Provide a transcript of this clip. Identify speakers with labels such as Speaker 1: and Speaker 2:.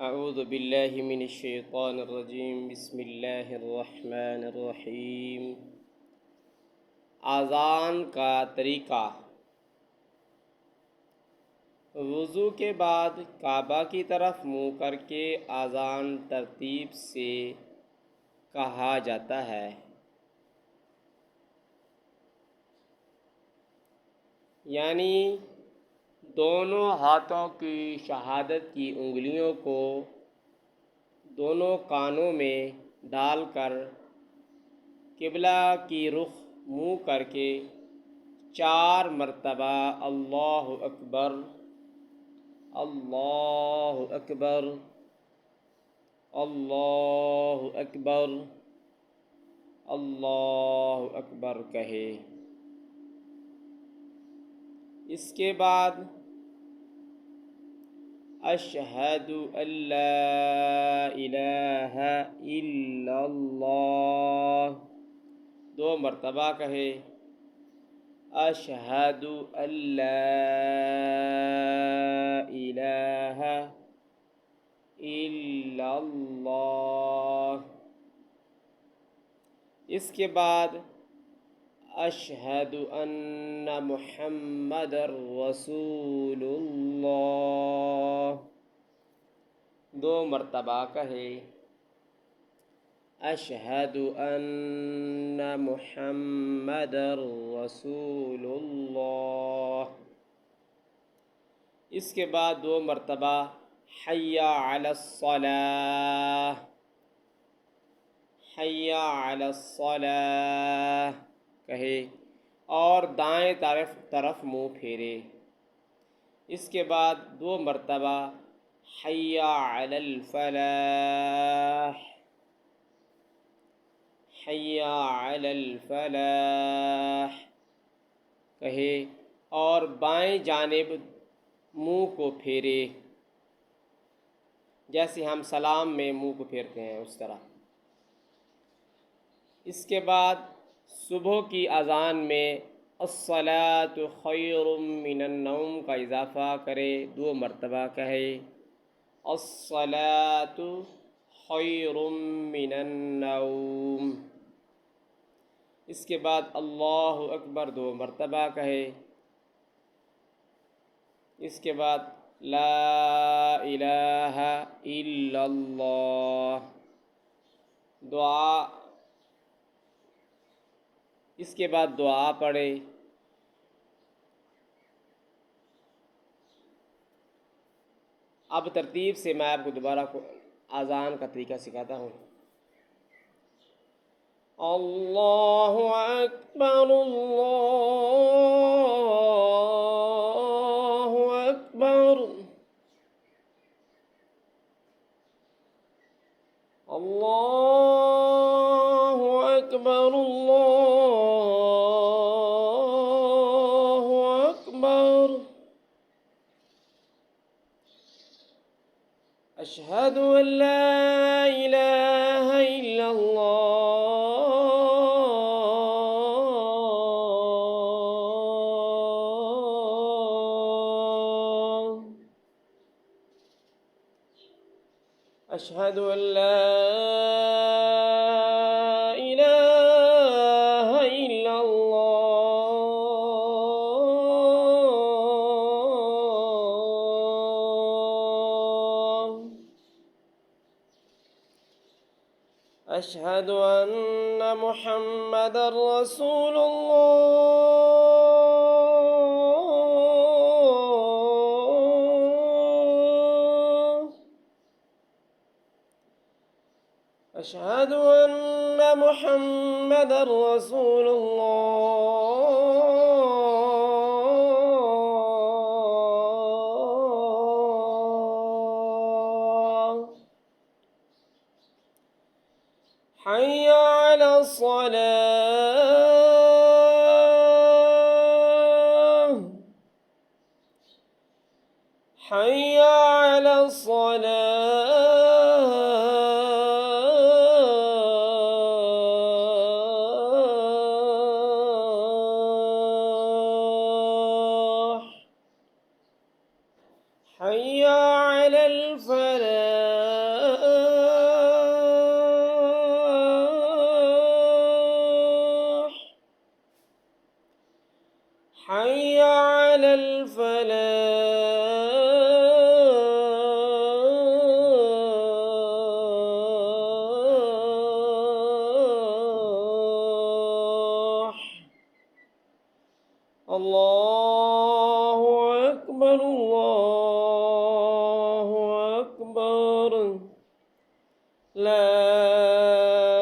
Speaker 1: اعوذ باللہ من الشیطان الرجیم بسم اللہ الرحمن الرحیم۔ اذان کا طریقہ۔ وضو کے بعد کعبہ کی طرف منہ کر کے اذان ترتیب سے کہا جاتا ہے، یعنی دونوں ہاتھوں کی شہادت کی انگلیوں کو دونوں کانوں میں ڈال کر قبلہ کی رخ منہ کر کے 4 مرتبہ اللہ اکبر اللہ اکبر اللہ اکبر اللہ اکبر کہے۔ اس کے بعد اشہد ان لا الہ الا اللہ 2 مرتبہ کہے۔ اشہد ان لا الہ الا اللہ۔ اس کے بعد اشہد ان محمد رسول اللہ 2 مرتبہ کہے۔ اشہد ان محمد رسول اللہ۔ اس کے بعد 2 مرتبہ حی علی الصلاۃ حی علی الصلاۃ کہے اور دائیں طرف منہ پھیرے۔ اس کے بعد 2 مرتبہ حی علی الفلاح حی علی الفلاح کہے اور بائیں جانب منہ کو پھیرے، جیسے ہم سلام میں منہ کو پھیرتے ہیں اس طرح۔ اس کے بعد صبح کی اذان میں الصلاۃ خیر من النوم کا اضافہ کرے، 2 مرتبہ کہے الصلاۃ خیر من النوم۔ اس کے بعد اللہ اکبر 2 مرتبہ کہے۔ اس کے بعد لا الہ الا اللہ دعا۔ اس کے بعد دعا پڑھے۔ اب ترتیب سے میں آپ کو دوبارہ اذان کا طریقہ سکھاتا ہوں۔ اللہ اکبر اللہ اکبر اللہ اکبر اللہ اکبر۔ اشہد ان لا الہ الا اللہ اشہد ان لا الہ الا اللہ اشہد ان محمد رسول اللہ اشہد ان محمد رسول اللہ۔ حی علی الصلاۃ حی علی الصلاۃ حی علی الفلاح الفلاح حي على الفلاح الله أكبر الله أكبر لا